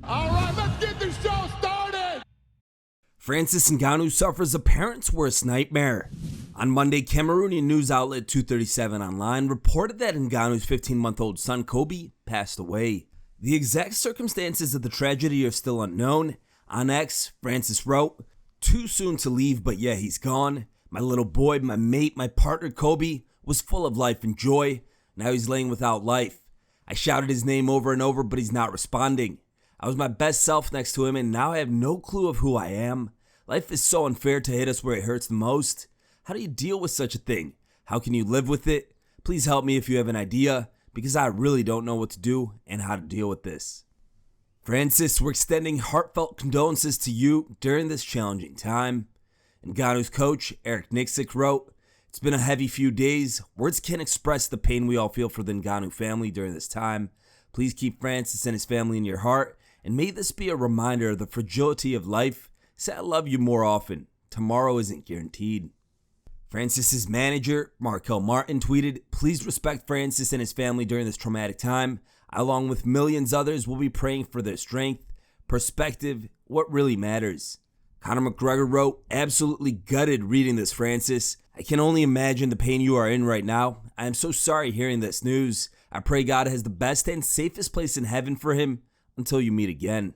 All right, let's get this show started. Francis Ngannou suffers a parent's worst nightmare. On Monday, Cameroonian news outlet 237 Online reported that Ngannou's 15-month-old son COLBY passed away. The exact circumstances of the tragedy are still unknown. On X, Francis wrote, "Too soon to leave, but yeah, he's gone. My little boy, my mate, my partner COLBY was full of life and joy. Now he's laying without life. I shouted his name over and over, but he's not responding. I was my best self next to him, and now I have no clue of who I am. Life is so unfair to hit us where it hurts the most. How do you deal with such a thing? How can you live with it? Please help me if you have an idea, because I really don't know what to do and how to deal with this." Francis, we're extending heartfelt condolences to you during this challenging time. Ngannou's coach, Eric Nixick, wrote, "It's been a heavy few days. Words can't express the pain we all feel for the Ngannou family during this time. Please keep Francis and his family in your heart, and may this be a reminder of the fragility of life. Say I love you more often. Tomorrow isn't guaranteed." Francis's manager, Markel Martin, tweeted, "Please respect Francis and his family during this traumatic time. I, along with millions others, will be praying for their strength, perspective, what really matters." Conor McGregor wrote, "Absolutely gutted reading this, Francis. I can only imagine the pain you are in right now. I am so sorry hearing this news. I pray God has the best and safest place in heaven for him until you meet again."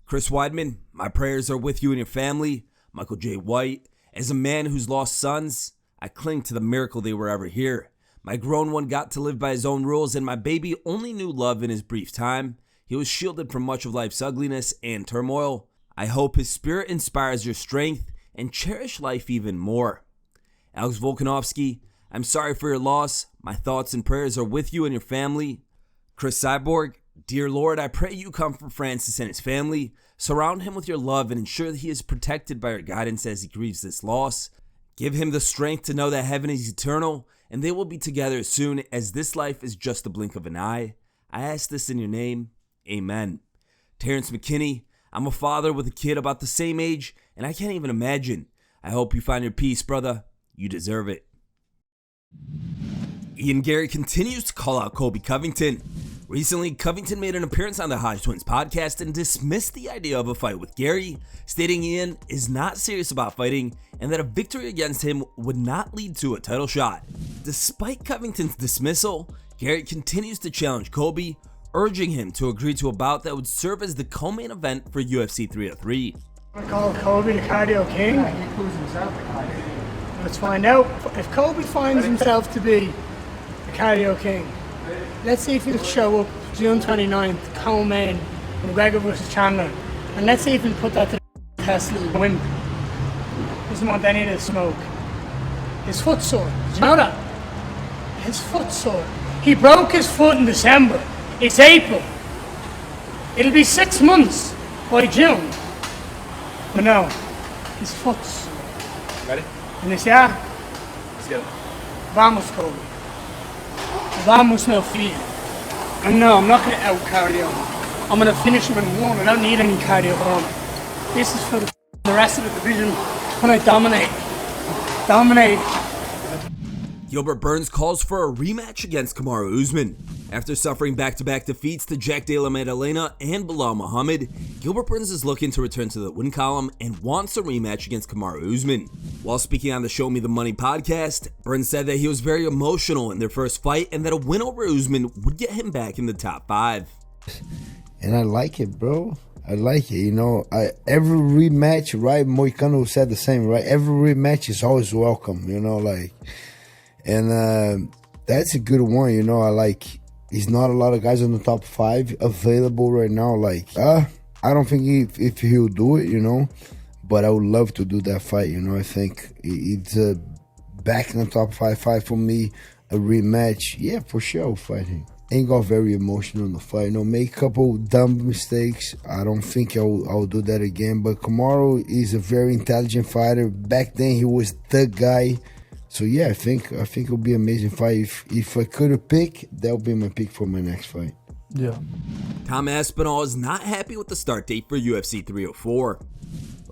Chris Weidman, "My prayers are with you and your family." Michael J. White, "As a man who's lost sons, I cling to the miracle they were ever here. My grown one got to live by his own rules, and my baby only knew love in his brief time. He was shielded from much of life's ugliness and turmoil. I hope his spirit inspires your strength and cherish life even more." Alex Volkanovski, "I'm sorry for your loss. My thoughts and prayers are with you and your family." Chris Cyborg, "Dear Lord, I pray you comfort Francis and his family. Surround him with your love and ensure that he is protected by your guidance as he grieves this loss. Give him the strength to know that heaven is eternal and they will be together soon, as this life is just a blink of an eye. I ask this in your name. Amen." Terrence McKinney, "I'm a father with a kid about the same age, and I can't even imagine. I hope you find your peace, brother. You deserve it." Ian Garry continues to call out Colby Covington. Recently, Covington made an appearance on the Hodge Twins podcast and dismissed the idea of a fight with Garry, stating Ian is not serious about fighting and that a victory against him would not lead to a title shot. Despite Covington's dismissal, Garry continues to challenge Colby, urging him to agree to a bout that would serve as the co-main event for UFC 303. I call Colby the Cardio King. Yeah, he proves himself the Cardio King. Let's find out if Colby finds himself to be the Cardio King. Let's see if he'll show up June 29th, co-main, McGregor vs Chandler. And let's see if he'll put that to the test, little wimp. Doesn't want any of this smoke. His foot's sore. Did you know that? His foot's sore. He broke his foot in December. It's April. It'll be 6 months by June. But no, his foot's. Ready? And it's, yeah. Let's get it. Vamos, Colby. Vamos, no fear. And no, I'm not going to out cardio. I'm going to finish him in one. I don't need any cardio on. This is for the rest of the division when I dominate. Dominate. Gilbert Burns calls for a rematch against Kamaru Usman. After suffering back-to-back defeats to Jack Della Maddalena and Bilal Muhammad, Gilbert Burns is looking to return to the win column and wants a rematch against Kamaru Usman. While speaking on the Show Me the Money podcast, Burns said that he was very emotional in their first fight and that a win over Usman would get him back in the top 5. And I like it, bro. I like it, you know. Every rematch, right? Moicano said the same, right? Every rematch is always welcome, you know, like. And that's a good one, you know. I like. There's not a lot of guys on the top 5 available right now. Like, I don't think if he'll do it, you know. But I would love to do that fight, you know. I think it's back in the top 5 fight for me. A rematch, yeah, for sure, fighting. Ain't got very emotional in the fight, you know. Make a couple dumb mistakes. I don't think I'll do that again. But Kamaru is a very intelligent fighter. Back then, he was the guy. So yeah, I think it'll be an amazing fight. If I could pick, that would be my pick for my next fight. Yeah. Tom Aspinall is not happy with the start date for UFC 304.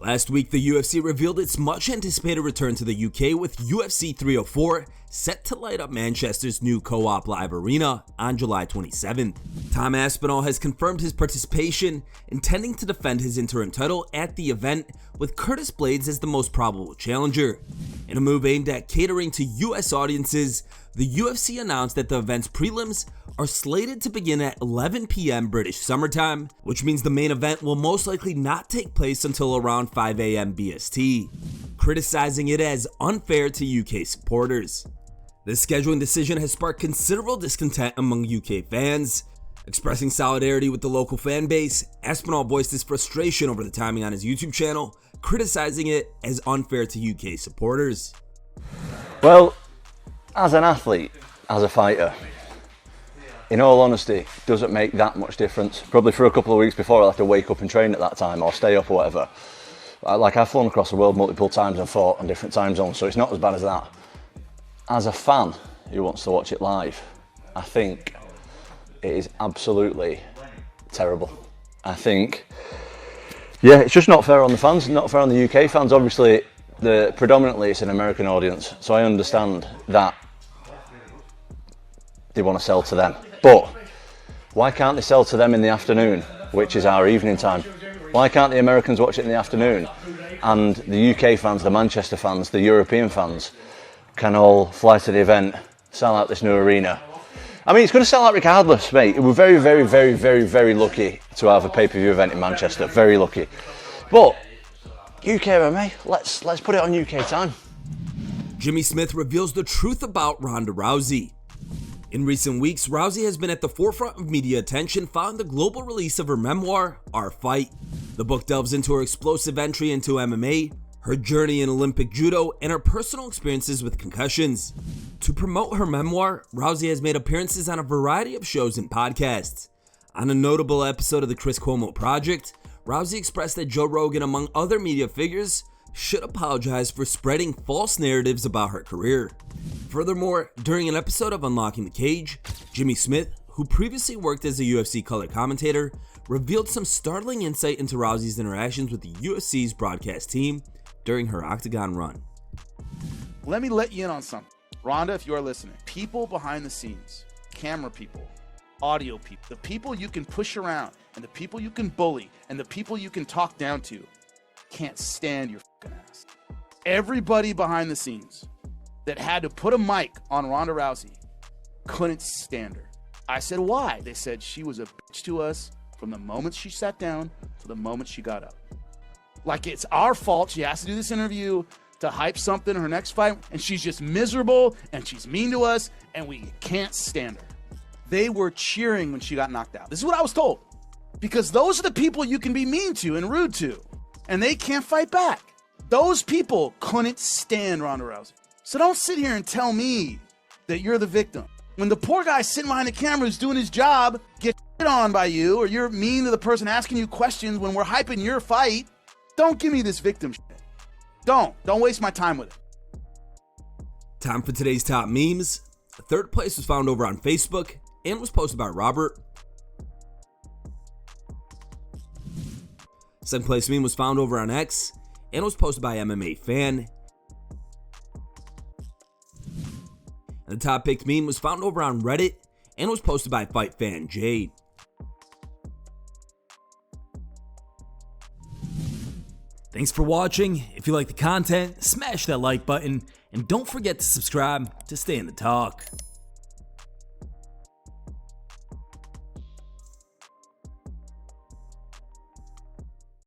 Last week, the UFC revealed its much-anticipated return to the UK with UFC 304 set to light up Manchester's new co-op live arena on July 27th. Tom Aspinall has confirmed his participation, intending to defend his interim title at the event, with Curtis Blaydes as the most probable challenger. In a move aimed at catering to US audiences, the UFC announced that the event's prelims are slated to begin at 11 p.m. British summertime, which means the main event will most likely not take place until around 5 a.m. BST, criticizing it as unfair to UK supporters. This scheduling decision has sparked considerable discontent among UK fans. Expressing solidarity with the local fan base, Aspinall voiced his frustration over the timing on his YouTube channel, criticizing it as unfair to UK supporters. Well, as an athlete, as a fighter, in all honesty, it doesn't make that much difference. Probably for a couple of weeks before I'll have to wake up and train at that time or stay up or whatever. Like, I've flown across the world multiple times and fought on different time zones, so it's not as bad as that. As a fan who wants to watch it live, I think it is absolutely terrible. I think, yeah, it's just not fair on the fans, not fair on the UK fans. Obviously, predominantly it's an American audience, so I understand that they want to sell to them. But why can't they sell to them in the afternoon, which is our evening time? Why can't the Americans watch it in the afternoon? And the UK fans, the Manchester fans, the European fans can all fly to the event, sell out this new arena. I mean, it's going to sell out regardless, mate. We're very, very, very, very, very lucky to have a pay-per-view event in Manchester. Very lucky. But UK MMA, let's put it on UK time. Jimmy Smith reveals the truth about Ronda Rousey. In recent weeks, Rousey has been at the forefront of media attention following the global release of her memoir, Our Fight. The book delves into her explosive entry into MMA, her journey in Olympic judo, and her personal experiences with concussions. To promote her memoir, Rousey has made appearances on a variety of shows and podcasts. On a notable episode of the Chris Cuomo Project, Rousey expressed that Joe Rogan, among other media figures, should apologize for spreading false narratives about her career. Furthermore, during an episode of Unlocking the Cage, Jimmy Smith, who previously worked as a UFC color commentator, revealed some startling insight into Rousey's interactions with the UFC's broadcast team during her Octagon run. Let me let you in on something. Ronda, if you are listening, people behind the scenes, camera people, audio people, the people you can push around and the people you can bully and the people you can talk down to can't stand your fucking ass. Everybody behind the scenes that had to put a mic on Ronda Rousey couldn't stand her. I said, why? They said she was a bitch to us from the moment she sat down to the moment she got up. Like, it's our fault she has to do this interview to hype something in her next fight, and she's just miserable, and she's mean to us, and we can't stand her. They were cheering when she got knocked out. This is what I was told. Because those are the people you can be mean to and rude to, and they can't fight back. Those people couldn't stand Ronda Rousey. So don't sit here and tell me that you're the victim. When the poor guy sitting behind the camera who's doing his job gets shit on by you, or you're mean to the person asking you questions when we're hyping your fight, don't give me this victim shit. Don't waste my time with it. Time for today's top memes. Third place was found over on Facebook and was posted by Robert. Second place meme was found over on X and was posted by MMA Fan. And the top picked meme was found over on Reddit and was posted by Fight Fan Jade. Thanks for watching. If you like the content, smash that like button and don't forget to subscribe to stay in the talk.